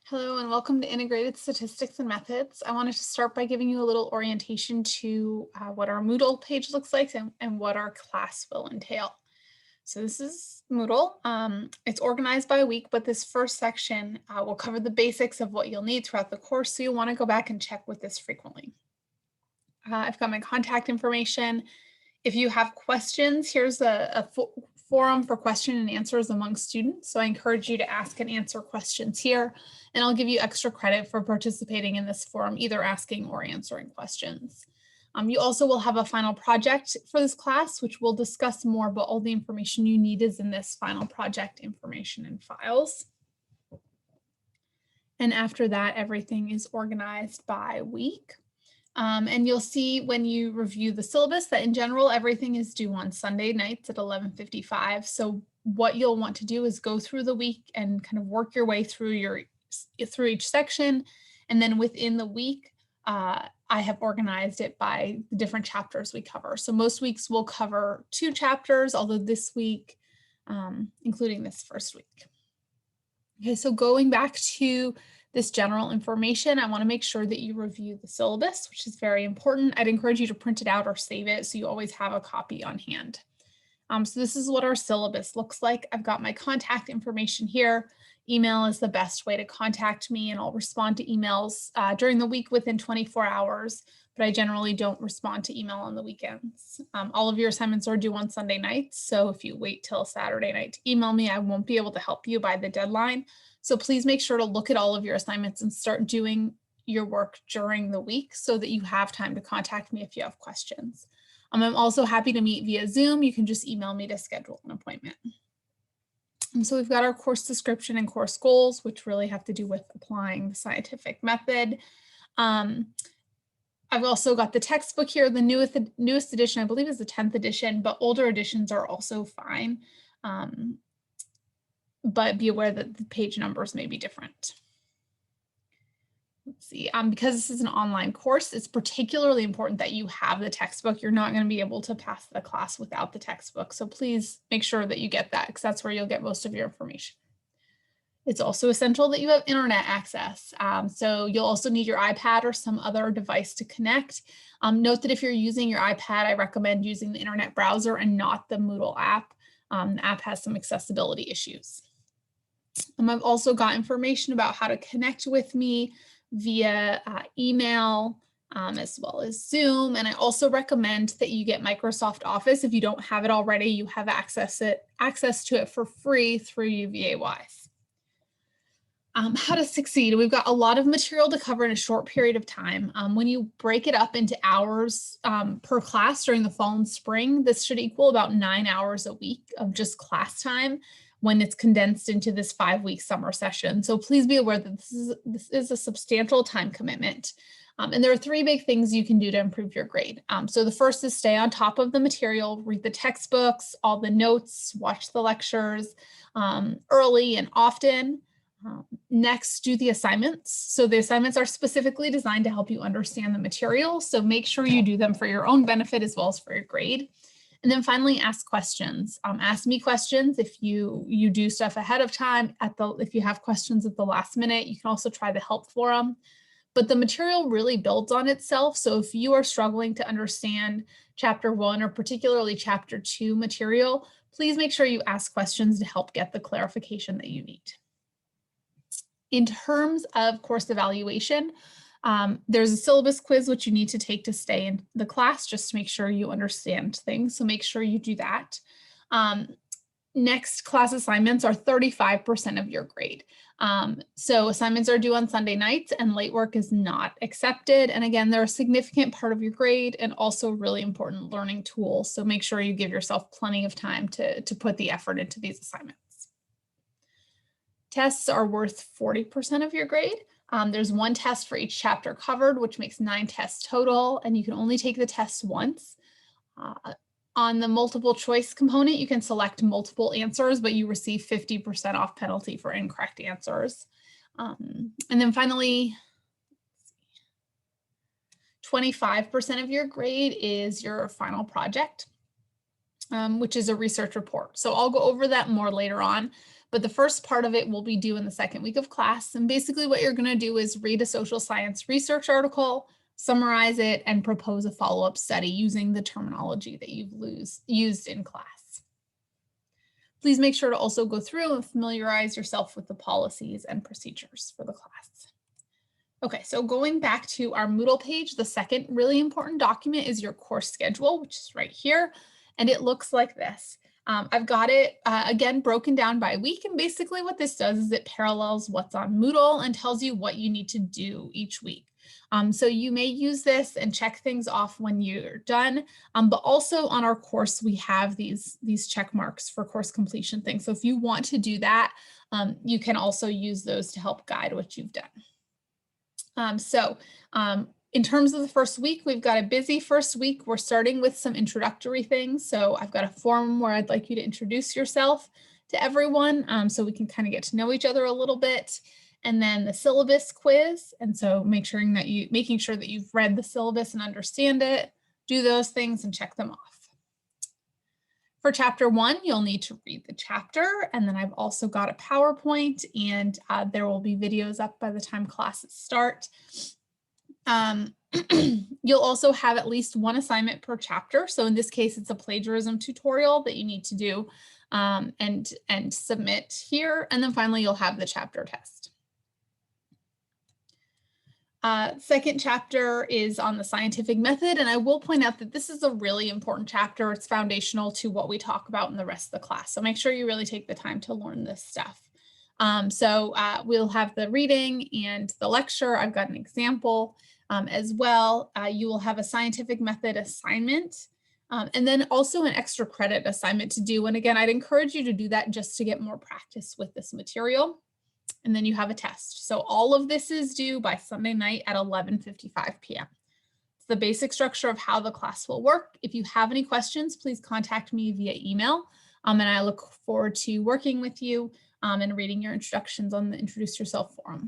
Hello and welcome to Integrated Statistics and Methods. I wanted to start by giving you a little orientation to what our Moodle page looks like and what our class will entail. So this is Moodle. It's organized by week, but this first section will cover the basics of what you'll need throughout the course. So you'll want to go back and check with this frequently. I've got my contact information. If you have questions, here's a forum for question and answers among students. So I encourage you to ask and answer questions here, and I'll give you extra credit for participating in this forum, either asking or answering questions. You also will have a final project for this class, which we'll discuss more, but all the information you need is in this final project information and files. And after that, everything is organized by week. And you'll see when you review the syllabus that in general, everything is due on Sunday nights at 11:55. So what you'll want to do is go through the week and kind of work your way through each section. And then within the week, I have organized it by the different chapters we cover. So most weeks we'll cover 2 chapters, although this week, including this first week. Okay, so going back to this general information, I want to make sure that you review the syllabus, which is very important. I'd encourage you to print it out or save it so you always have a copy on hand. So this is what our syllabus looks like. I've got my contact information here. Email is the best way to contact me, and I'll respond to emails during the week within 24 hours, but I generally don't respond to email on the weekends. All of your assignments are due on Sunday nights, so if you wait till Saturday night to email me, I won't be able to help you by the deadline. So please make sure to look at all of your assignments and start doing your work during the week so that you have time to contact me if you have questions. I'm also happy to meet via Zoom. You can just email me to schedule an appointment. And so we've got our course description and course goals, which really have to do with applying the scientific method. I've also got the textbook here. The newest edition, I believe, is the 10th edition, but older editions are also fine. But be aware that the page numbers may be different. Let's see, because this is an online course, it's particularly important that you have the textbook. You're not going to be able to pass the class without the textbook. So please make sure that you get that, because that's where you'll get most of your information. It's also essential that you have internet access. So you'll also need your iPad or some other device to connect. Note that if you're using your iPad, I recommend using the internet browser and not the Moodle app. The app has some accessibility issues. I've also got information about how to connect with me via email, as well as Zoom. And I also recommend that you get Microsoft Office. If you don't have it already, you have access to it for free through UVA-wise. How to succeed. We've got a lot of material to cover in a short period of time. When you break it up into hours per class during the fall and spring, this should equal about 9 hours a week of just class time when it's condensed into this 5-week summer session. So please be aware that this is a substantial time commitment. And there are 3 big things you can do to improve your grade. So the first is stay on top of the material, read the textbooks, all the notes, watch the lectures early and often. Next, do the assignments. So the assignments are specifically designed to help you understand the material. So make sure you do them for your own benefit as well as for your grade. And then finally, ask questions. Ask me questions if you do stuff ahead of time. If you have questions at the last minute, you can also try the help forum. But the material really builds on itself. So if you are struggling to understand chapter 1 or particularly chapter 2 material, please make sure you ask questions to help get the clarification that you need. In terms of course evaluation, there's a syllabus quiz which you need to take to stay in the class just to make sure you understand things. So make sure you do that. Next, class assignments are 35% of your grade. So assignments are due on Sunday nights and late work is not accepted. And again, they're a significant part of your grade and also really important learning tools. So make sure you give yourself plenty of time to put the effort into these assignments. Tests are worth 40% of your grade. There's 1 test for each chapter covered, which makes 9 tests total, and you can only take the test once. On the multiple choice component, you can select multiple answers, but you receive 50% off penalty for incorrect answers. And then finally, 25% of your grade is your final project, which is a research report. So I'll go over that more later on. but the first part of it will be due in the second week of class. And basically what you're going to do is read a social science research article, summarize it, and propose a follow-up study using the terminology that you've used in class. Please make sure to also go through and familiarize yourself with the policies and procedures for the class. Okay, so going back to our Moodle page, the second really important document is your course schedule, which is right here, and it looks like this. I've got it, again, broken down by week, and basically what this does is it parallels what's on Moodle and tells you what you need to do each week. So you may use this and check things off when you're done, but also on our course, we have these check marks for course completion things. So if you want to do that, you can also use those to help guide what you've done. In terms of the first week, we've got a busy first week. We're starting with some introductory things. So I've got a form where I'd like you to introduce yourself to everyone so we can kind of get to know each other a little bit. And then the syllabus quiz. And so making sure that you've read the syllabus and understand it, do those things and check them off. For chapter 1, you'll need to read the chapter, and then I've also got a PowerPoint, and there will be videos up by the time classes start. You'll also have at least one assignment per chapter. So in this case, it's a plagiarism tutorial that you need to do and submit here. And then finally, you'll have the chapter test. Second chapter is on the scientific method, and I will point out that this is a really important chapter. It's foundational to what we talk about in the rest of the class. So make sure you really take the time to learn this stuff. We'll have the reading and the lecture. I've got an example as well. You will have a scientific method assignment and then also an extra credit assignment to do. And again, I'd encourage you to do that just to get more practice with this material. And then you have a test. So all of this is due by Sunday night at 11:55 p.m. It's the basic structure of how the class will work. If you have any questions, please contact me via email. And I look forward to working with you and reading your introductions on the Introduce Yourself forum.